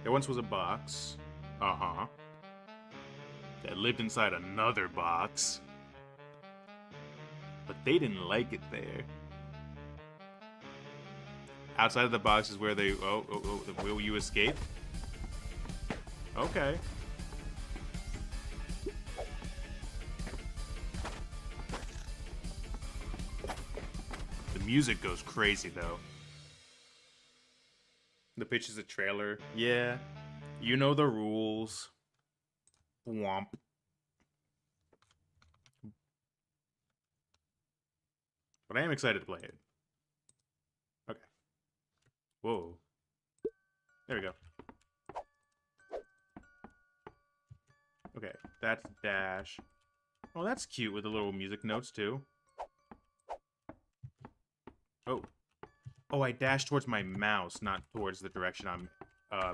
There once was a box. Uh-huh. That lived inside another box. But they didn't like it there. Outside of the box is where they... Oh, will you escape? Okay. The music goes crazy, though. The pitch is a trailer. Yeah. You know the rules. Womp. But I am excited to play it. Okay. Whoa. There we go. Okay, that's dash. Oh, that's cute with the little music notes, too. Oh. Oh, I dash towards my mouse, not towards the direction I'm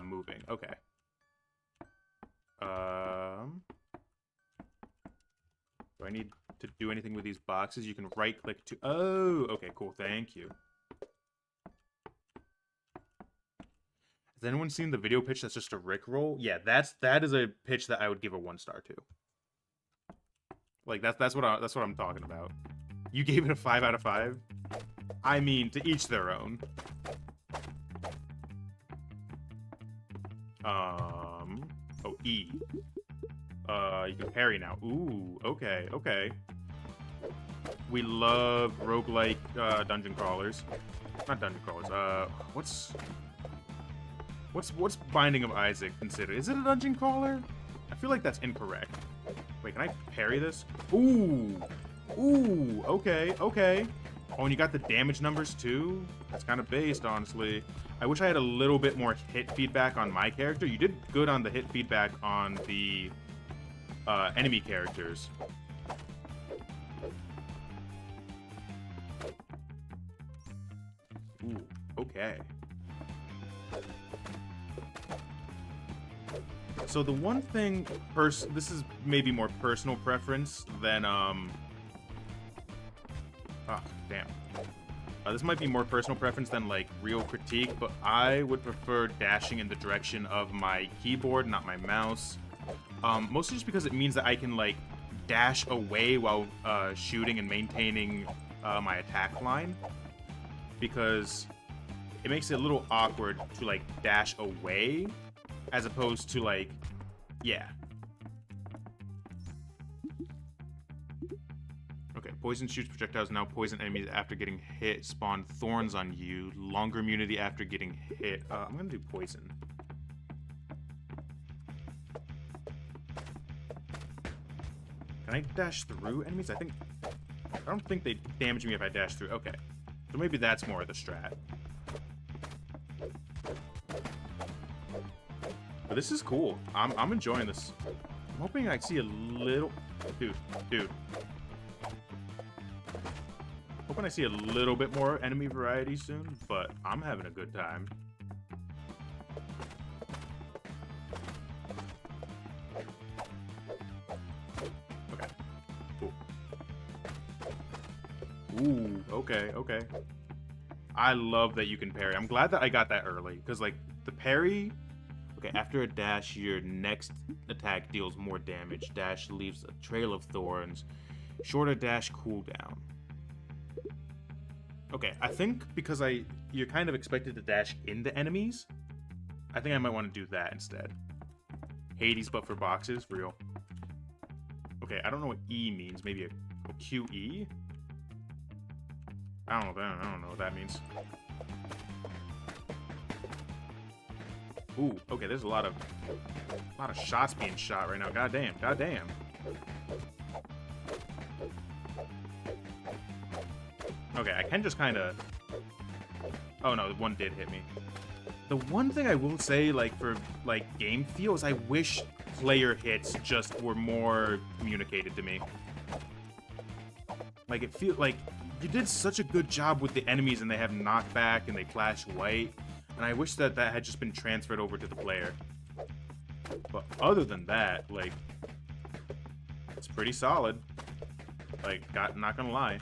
moving. Okay. Do I need to do anything with these boxes? You can right-click to... Oh, okay, cool. Thank you. Has anyone seen the video pitch that's just a Rickroll? Yeah, that is a pitch that I would give a 1-star to. Like, that's what I'm talking about. You gave it a 5 out of 5? I mean, to each their own. Oh, E. You can parry now. Ooh, okay, okay. We love roguelike dungeon crawlers. Not dungeon crawlers. What's Binding of Isaac considered? Is it a dungeon crawler? I feel like that's incorrect. Wait, can I parry this? Ooh. Ooh, okay, okay. Oh, and you got the damage numbers too? That's kind of based, honestly. I wish I had a little bit more hit feedback on my character. You did good on the hit feedback on the enemy characters. Ooh, okay. So the one thing, this is maybe more personal preference than, damn. This might be more personal preference than, like, real critique, but I would prefer dashing in the direction of my keyboard, not my mouse. Mostly just because it means that I can, like, dash away while shooting and maintaining my attack line. Because it makes it a little awkward to, like, dash away as opposed to, like, yeah. Okay, poison shoots projectiles now poison enemies after getting hit. Spawn thorns on you. Longer immunity after getting hit. I'm gonna do poison. Can I dash through enemies? I don't think they damage me if I dash through. Okay. So maybe that's more of the strat. But this is cool. I'm enjoying this. I'm hoping I see a little... Dude. Hoping I see a little bit more enemy variety soon, but I'm having a good time. Okay. Cool. Ooh, okay, okay. I love that you can parry. I'm glad that I got that early, because, like, the parry... Okay, after a dash, your next attack deals more damage. Dash leaves a trail of thorns. Shorter dash cooldown. Okay, I think because you're kind of expected to dash into enemies, I think I might want to do that instead. Hades, but for boxes, real. Okay, I don't know what E means. Maybe a QE? I don't know what that means. Ooh, okay, there's a lot of shots being shot right now. Goddamn, goddamn. Okay, I can just kind of... Oh no, one did hit me. The one thing I will say, like, for, like, game feel is I wish player hits just were more communicated to me. Like, it feels like you did such a good job with the enemies and they have knockback and they flash white. And I wish that had just been transferred over to the player. But other than that, like, it's pretty solid. Like, not gonna lie.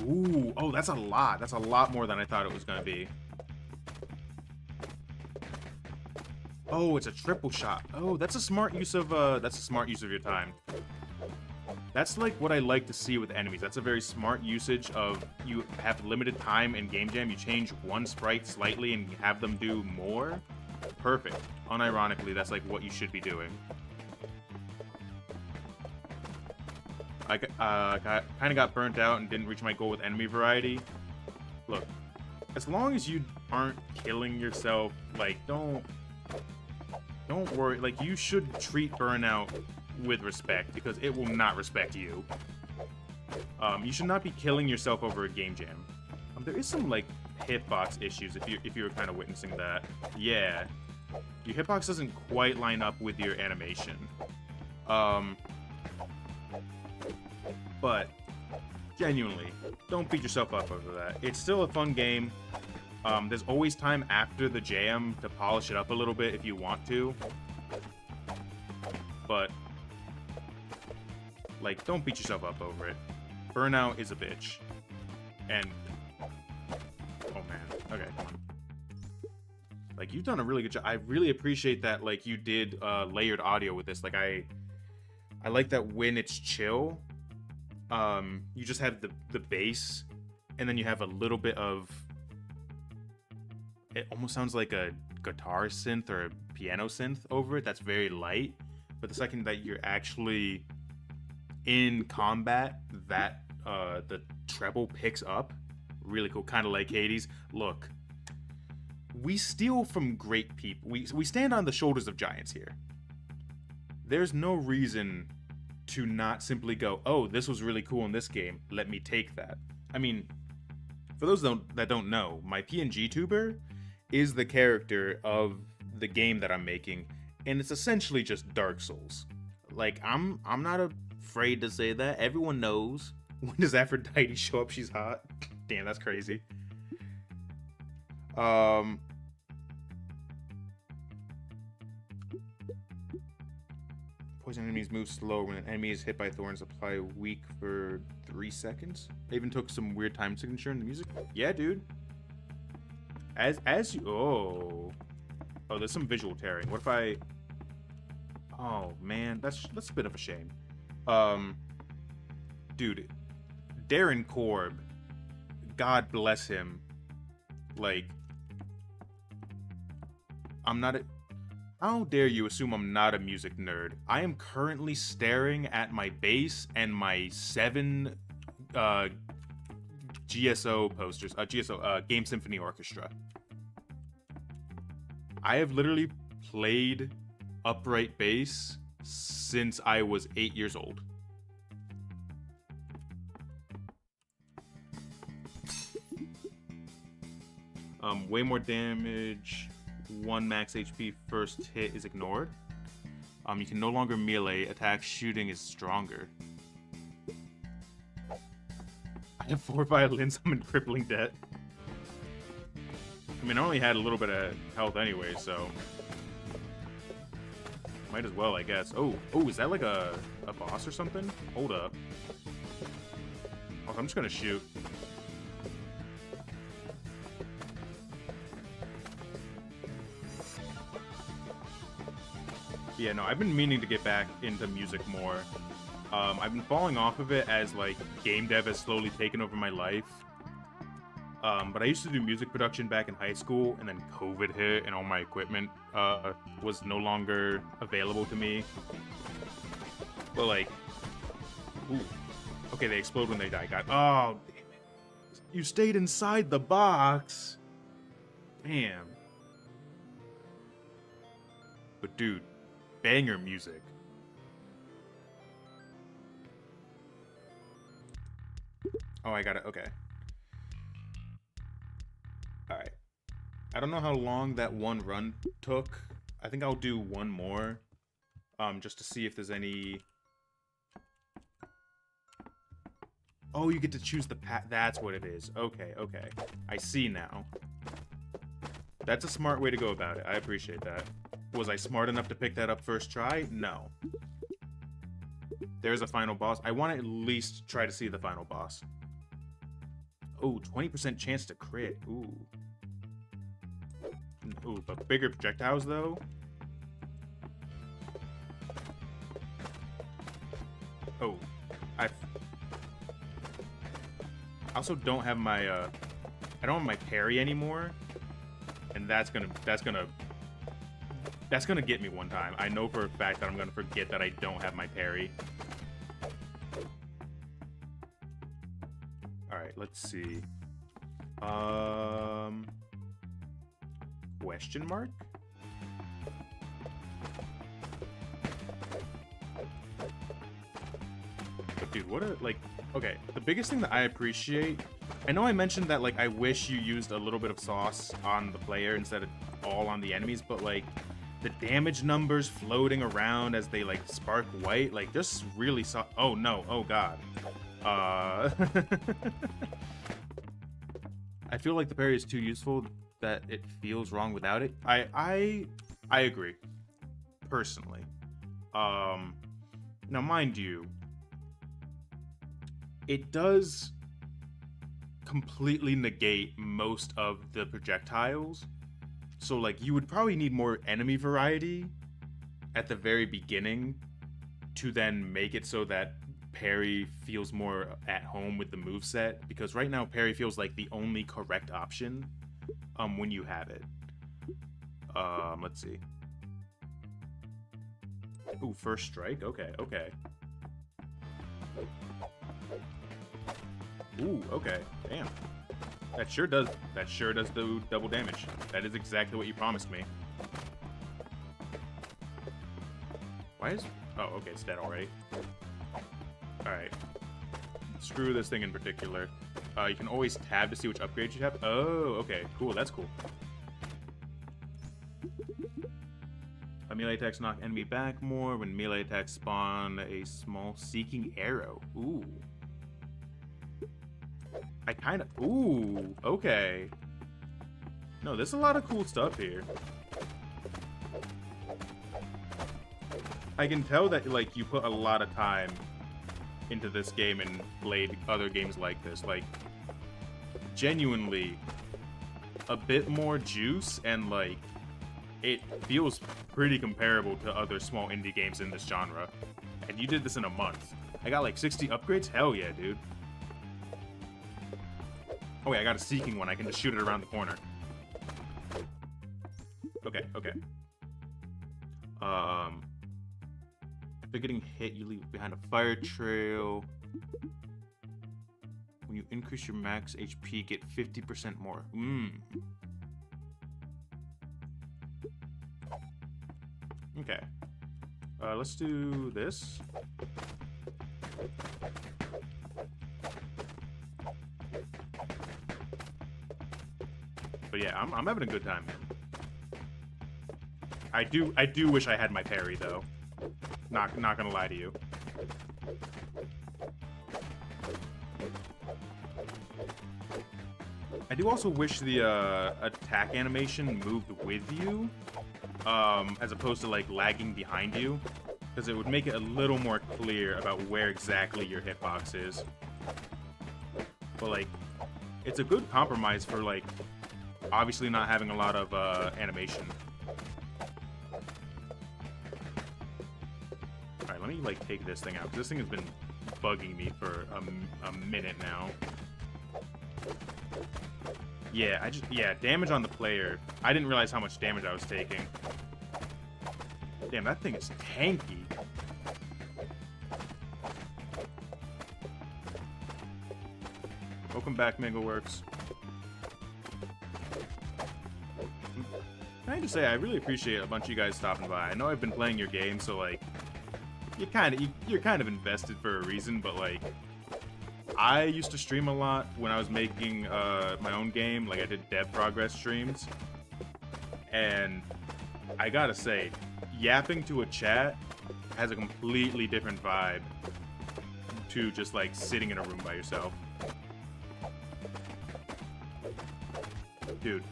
Ooh, oh, that's a lot. That's a lot more than I thought it was gonna be. Oh, it's a triple shot. Oh, that's a smart use of your time. That's like what I like to see with enemies. That's a very smart usage of, you have limited time in Game Jam, you change one sprite slightly and have them do more. Perfect. Unironically, that's like what you should be doing. I kind of got burnt out and didn't reach my goal with enemy variety. Look, as long as you aren't killing yourself, like, don't worry. Like, you should treat burnout with respect, because it will not respect you. You should not be killing yourself over a game jam. There is some, like, hitbox issues if you were kind of witnessing that. Yeah. Your hitbox doesn't quite line up with your animation. But genuinely, don't beat yourself up over that. It's still a fun game. There's always time after the jam to polish it up a little bit if you want to. But, like, don't beat yourself up over it. Burnout is a bitch. And, oh man, okay, come on. Like, you've done a really good job. I really appreciate that, like, you did layered audio with this. Like, I like that when it's chill, you just have the bass, and then you have a little bit of, it almost sounds like a guitar synth or a piano synth over it that's very light. But the second that you're actually in combat, that the treble picks up. Really cool, kind of like Hades. Look, we steal from great people. We stand on the shoulders of giants here. There's no reason to not simply go, oh, this was really cool in this game, let me take that. I mean, for those that don't know, my PNG tuber is the character of the game that I'm making, and it's essentially just Dark Souls. Like, I'm not afraid to say that. Everyone knows, when does Aphrodite show up, she's hot. Damn, that's crazy. Poison enemies move slow. When an enemy is hit by thorns, apply weak for 3 seconds. They even took some weird time signature in the music. Yeah, dude. As you... Oh, there's some visual tearing. What if I... Oh, man. That's a bit of a shame. Dude. Darren Korb. God bless him. Like... How dare you assume I'm not a music nerd? I am currently staring at my bass and my 7 GSO posters. Game Symphony Orchestra. I have literally played upright bass since I was 8 years old. Way more damage. 1 max HP first hit is ignored. You can no longer melee. Attack shooting is stronger. I have 4 violins. I'm in crippling debt. I mean, I only had a little bit of health anyway, so might as well, I guess. Oh, is that like a boss or something? Hold up. Oh, I'm just gonna shoot. Yeah, no, I've been meaning to get back into music more. I've been falling off of it as, like, game dev has slowly taken over my life. But I used to do music production back in high school, and then COVID hit, and all my equipment was no longer available to me. But, like, ooh. Okay, they explode when they die. Oh, damn it. You stayed inside the box. Damn. But, dude. Banger music. Oh, I got it. Okay. Alright. I don't know how long that one run took. I think I'll do one more. Just to see if there's any... Oh, you get to choose the path. That's what it is. Okay. I see now. That's a smart way to go about it. I appreciate that. Was I smart enough to pick that up first try? No. There's a final boss. I want to at least try to see the final boss. Oh, 20% chance to crit. Ooh, but bigger projectiles, though? Oh, I also don't have my I don't have my parry anymore, and that's gonna get me one time. I know for a fact that I'm gonna forget that I don't have my parry. All right, let's see. Question mark? But dude, what a, like, okay, the biggest thing that I appreciate, I know I mentioned that, like, I wish you used a little bit of sauce on the player instead of all on the enemies, but, like, the damage numbers floating around as they, like, spark white, like, just really oh no, oh god. I feel like the parry is too useful that it feels wrong without it. I agree, personally. Now mind you, it does completely negate most of the projectiles. So, like, you would probably need more enemy variety at the very beginning to then make it so that parry feels more at home with the moveset. Because right now, parry feels like the only correct option when you have it. Let's see. Ooh, first strike? Okay, okay. Ooh, okay. Damn. That sure does do double damage. That is exactly what you promised me. Why is... Oh, okay, it's dead already. Alright. Screw this thing in particular. You can always tab to see which upgrades you have. Oh, okay. Cool, that's cool. Melee attacks knock enemy back more. When melee attacks spawn a small seeking arrow. Ooh. I kind of... Ooh, okay. No, there's a lot of cool stuff here. I can tell that, like, you put a lot of time into this game and played other games like this. Like, genuinely, a bit more juice, and, like, it feels pretty comparable to other small indie games in this genre. And you did this in a month. I got, like, 60 upgrades? Hell yeah, dude. Oh wait, I got a seeking one. I can just shoot it around the corner. Okay, okay. If they're getting hit, you leave behind a fire trail. When you increase your max HP, get 50% more. Okay. Let's do this. But yeah, I'm having a good time, man. I do wish I had my parry though. Not gonna lie to you. I do also wish the attack animation moved with you, as opposed to like lagging behind you, because it would make it a little more clear about where exactly your hitbox is. But like, it's a good compromise for like obviously not having a lot of animation. Alright, let me like take this thing out, because this thing has been bugging me for a minute now. Yeah, damage on the player. I didn't realize how much damage I was taking. Damn, that thing is tanky. Welcome back, MangoWorks. Can I just say, I really appreciate a bunch of you guys stopping by. I know I've been playing your game, so like, you're kind of invested for a reason, but like, I used to stream a lot when I was making my own game. Like, I did dev progress streams, and I gotta say, yapping to a chat has a completely different vibe to just like sitting in a room by yourself. Dude.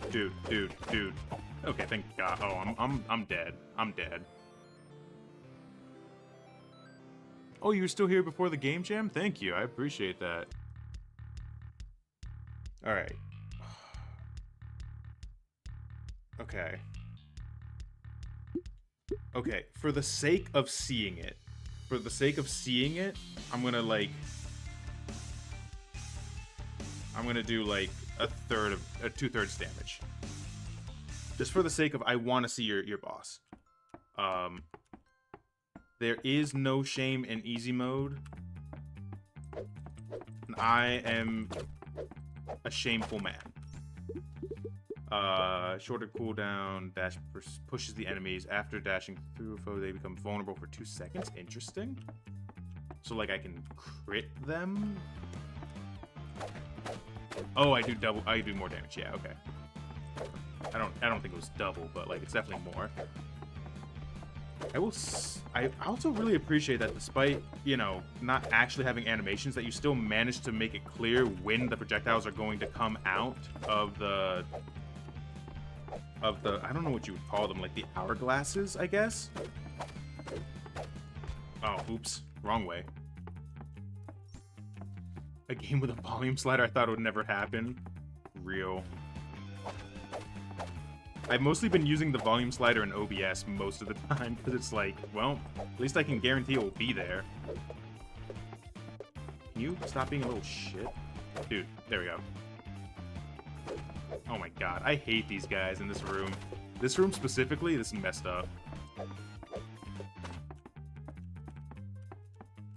Okay, thank God. Oh, I'm dead. I'm dead. Oh, you were still here before the game jam? Thank you. I appreciate that. All right. Okay. Okay, for the sake of seeing it, for the sake of seeing it, I'm gonna do like a third of 2/3 damage. Just for the sake of, I want to see your boss. There is no shame in easy mode. And I am a shameful man. Shorter cooldown, dash pushes the enemies. After dashing through a foe, they become vulnerable for 2 seconds. Interesting. So like I can crit them. Oh, I do more damage. Yeah, okay. I don't think it was double, but like it's definitely more. I also really appreciate that despite, you know, not actually having animations, that you still manage to make it clear when the projectiles are going to come out of the I don't know what you would call them, like the hourglasses, I guess. Oh, oops, wrong way. A game with a volume slider, I thought it would never happen. Real. I've mostly been using the volume slider in OBS most of the time, because it's like, well, at least I can guarantee it will be there. Can you stop being a little shit? Dude, there we go. Oh my god, I hate these guys in this room. This room specifically, this is messed up.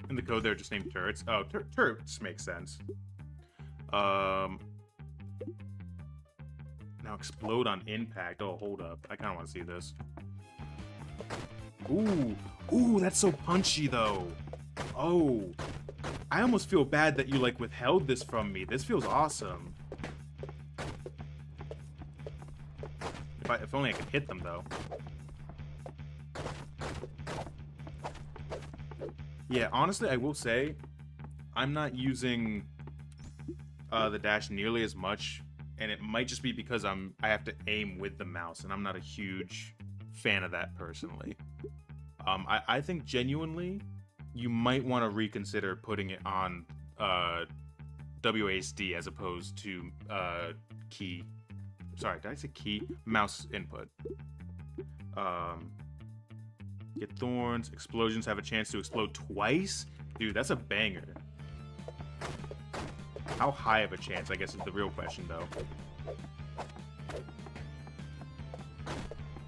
In the code, they're just named turrets. Oh, turrets makes sense. Now explode on impact. Oh, hold up. I kind of want to see this. Ooh, that's so punchy though. Oh, I almost feel bad that you like withheld this from me. This feels awesome. If only I could hit them though. Yeah, honestly, I will say, I'm not using the dash nearly as much, and it might just be because I have to aim with the mouse, and I'm not a huge fan of that personally. I think genuinely, you might want to reconsider putting it on WASD as opposed to key. Sorry, did I say key? Mouse input. Get thorns. Explosions have a chance to explode twice? Dude, that's a banger. How high of a chance, I guess, is the real question, though.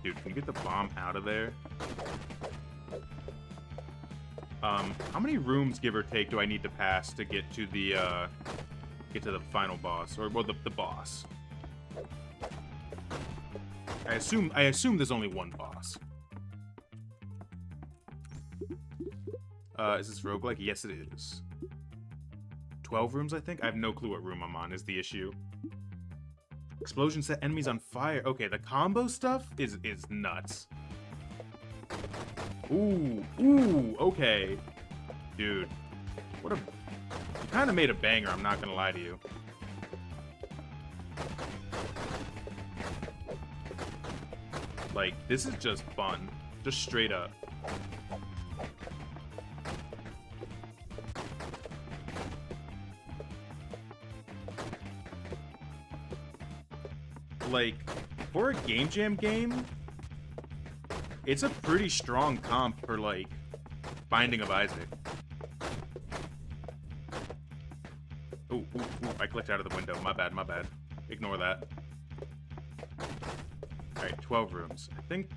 Dude, can you get the bomb out of there? How many rooms, give or take, do I need to pass to get to the final boss? Or, well, the boss. I assume there's only one boss. Is this roguelike? Yes, it is. 12 rooms, I think? I have no clue what room I'm on, is the issue. Explosions set enemies on fire. Okay, the combo stuff is nuts. Ooh, okay. Dude. You kind of made a banger, I'm not gonna lie to you. Like, this is just fun. Just straight up. Like, for a Game Jam game, it's a pretty strong comp for, like, Binding of Isaac. Ooh, I clicked out of the window. My bad. Ignore that. Alright, 12 rooms. I think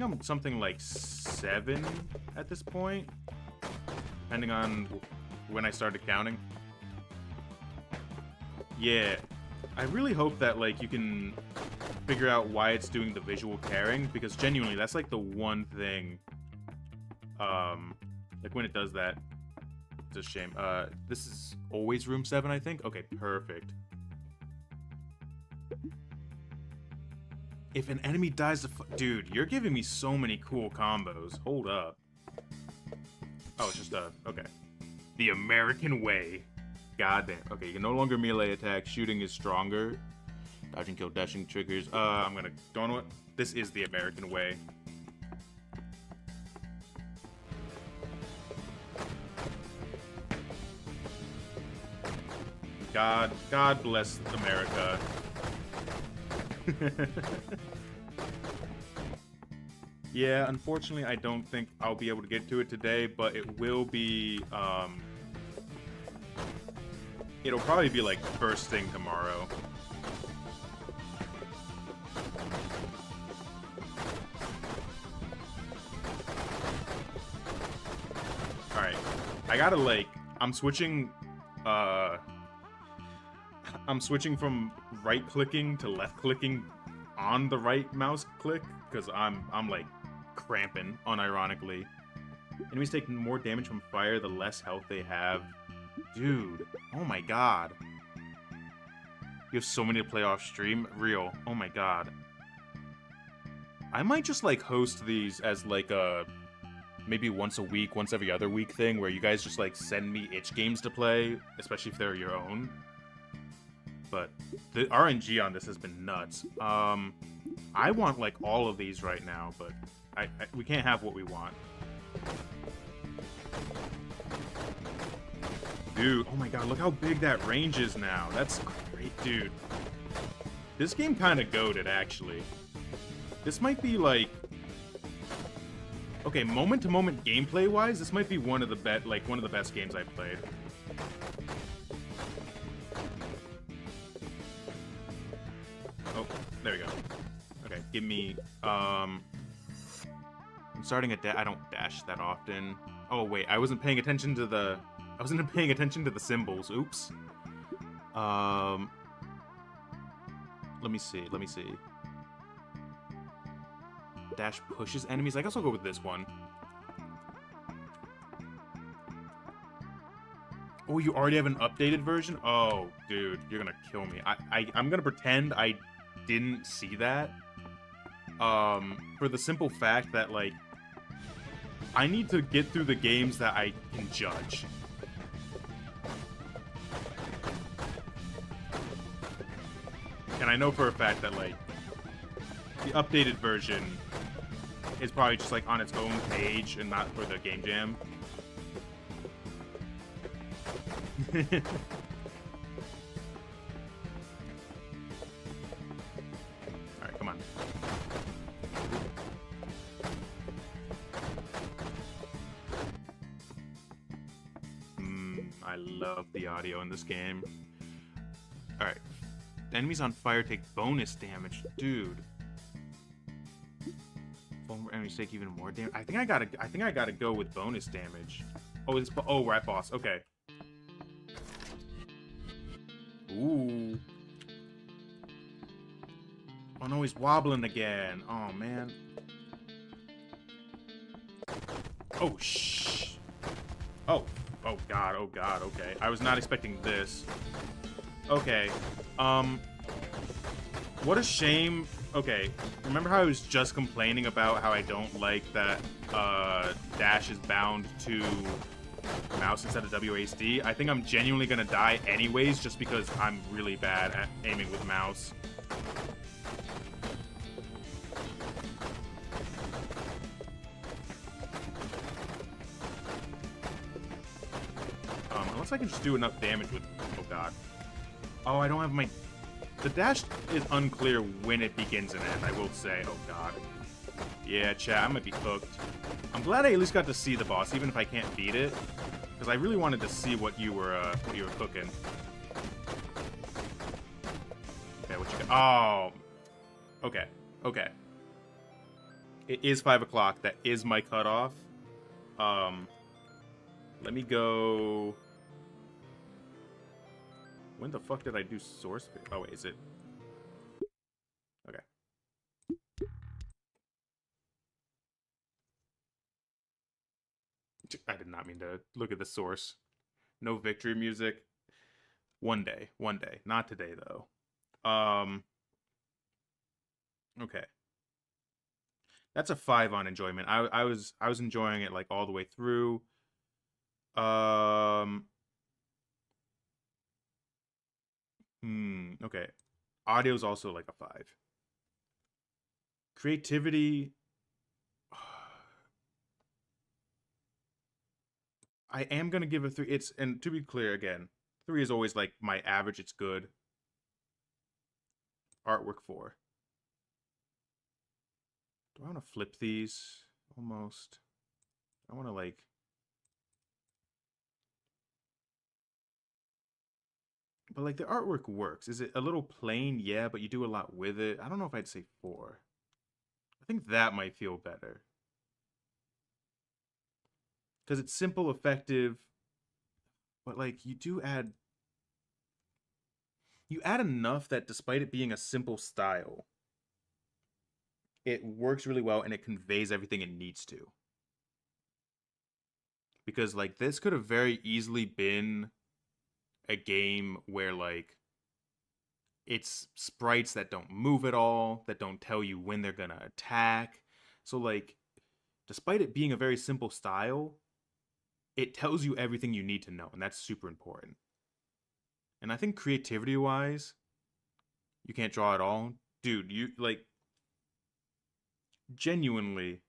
I'm something like 7 at this point, depending on when I started counting. Yeah, I really hope that, like, you can figure out why it's doing the visual carrying, because genuinely, that's, like, the one thing, like, when it does that, it's a shame. This is always room 7, I think? Okay, perfect. If an enemy dies dude, you're giving me so many cool combos. Hold up. Oh, it's just okay. The American way. Goddamn. Okay, you can no longer melee attack. Shooting is stronger. Dodging, kill, dashing triggers. I'm gonna... Don't know what... This is the American way. God bless America. Yeah, unfortunately, I don't think I'll be able to get to it today, but it will be, it'll probably be, like, first thing tomorrow. Alright. I gotta, like, I'm switching from right-clicking to left-clicking on the right mouse click, because I'm like, cramping, unironically. Enemies take more damage from fire the less health they have. Dude, oh my god. You have so many to play off stream? Real. Oh my god. I might just, like, host these as, like, a maybe once a week, once every other week thing, where you guys just, like, send me itch games to play, especially if they're your own. But the RNG on this has been nuts. I want, like, all of these right now, but we can't have what we want. Dude, oh my god, look how big that range is now. That's great, dude. This game kind of goated, actually. This might be, like... Okay, moment-to-moment gameplay-wise, this might be one of the best games I've played. Oh, there we go. Okay, give me, I'm starting a I don't dash that often. Oh, wait, I wasn't paying attention to the symbols. Oops. Let me see. Dash pushes enemies. I guess I'll go with this one. Oh, you already have an updated version? Oh, dude, you're gonna kill me. I'm gonna pretend I didn't see that. For the simple fact that, like, I need to get through the games that I can judge. And I know for a fact that, like, the updated version is probably just, like, on its own page and not for the Game Jam. Alright, come on. I love the audio in this game. Alright. Enemies on fire take bonus damage. Dude. Vulnerable enemies take even more damage. I think I gotta go with bonus damage. Oh, rat boss. Okay. Ooh. Oh no, he's wobbling again. Oh man. Oh shh. Oh god, okay. I was not expecting this. Okay. What a shame. Okay, remember how I was just complaining about how I don't like that dash is bound to mouse instead of WASD? I think I'm genuinely gonna die anyways just because I'm really bad at aiming with mouse. Unless I can just do enough damage with... Oh god. Oh, I don't have my... The dash is unclear when it begins and ends, I will say. Oh god. Yeah, chat, I might be cooked. I'm glad I at least got to see the boss, even if I can't beat it. Because I really wanted to see what you were cooking. Okay, what you got? Oh. Okay. Okay. It is 5 o'clock. That is my cutoff. Let me go... When the fuck did I do source? Oh, wait, is it? Okay. I did not mean to look at the source. No victory music. One day. Not today, though. Okay. That's a 5 on enjoyment. I was enjoying it, like, all the way through. Okay. Audio's also like a 5. Creativity... I am gonna give a 3. And to be clear again, 3 is always like my average, it's good. Artwork 4. I want to flip these? Almost. I want to, like... But, like, the artwork works. Is it a little plain? Yeah, but you do a lot with it. I don't know if I'd say 4. I think that might feel better. Because it's simple, effective, but, like, you add enough that despite it being a simple style, it works really well and it conveys everything it needs to. Because, like, this could have very easily been a game where, like, it's sprites that don't move at all, that don't tell you when they're gonna attack. So, like, despite it being a very simple style, it tells you everything you need to know, and that's super important. And I think creativity wise, you can't draw at all. Dude, you, like, genuinely,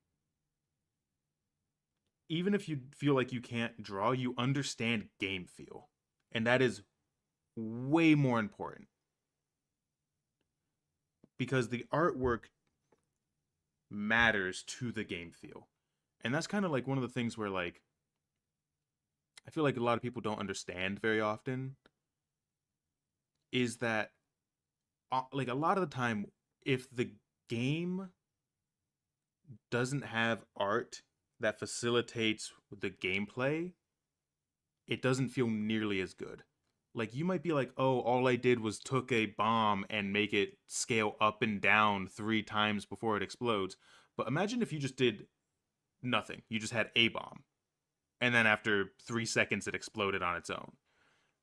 even if you feel like you can't draw, you understand game feel. And that is way more important. Because the artwork matters to the game feel. And that's kind of like one of the things where, like, I feel like a lot of people don't understand very often is that, like, a lot of the time, if the game doesn't have art that facilitates the gameplay, it doesn't feel nearly as good. Like, you might be like, oh, all I did was took a bomb and make it scale up and down 3 times before it explodes. But imagine if you just did nothing. You just had a bomb. And then after 3 seconds, it exploded on its own.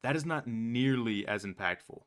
That is not nearly as impactful.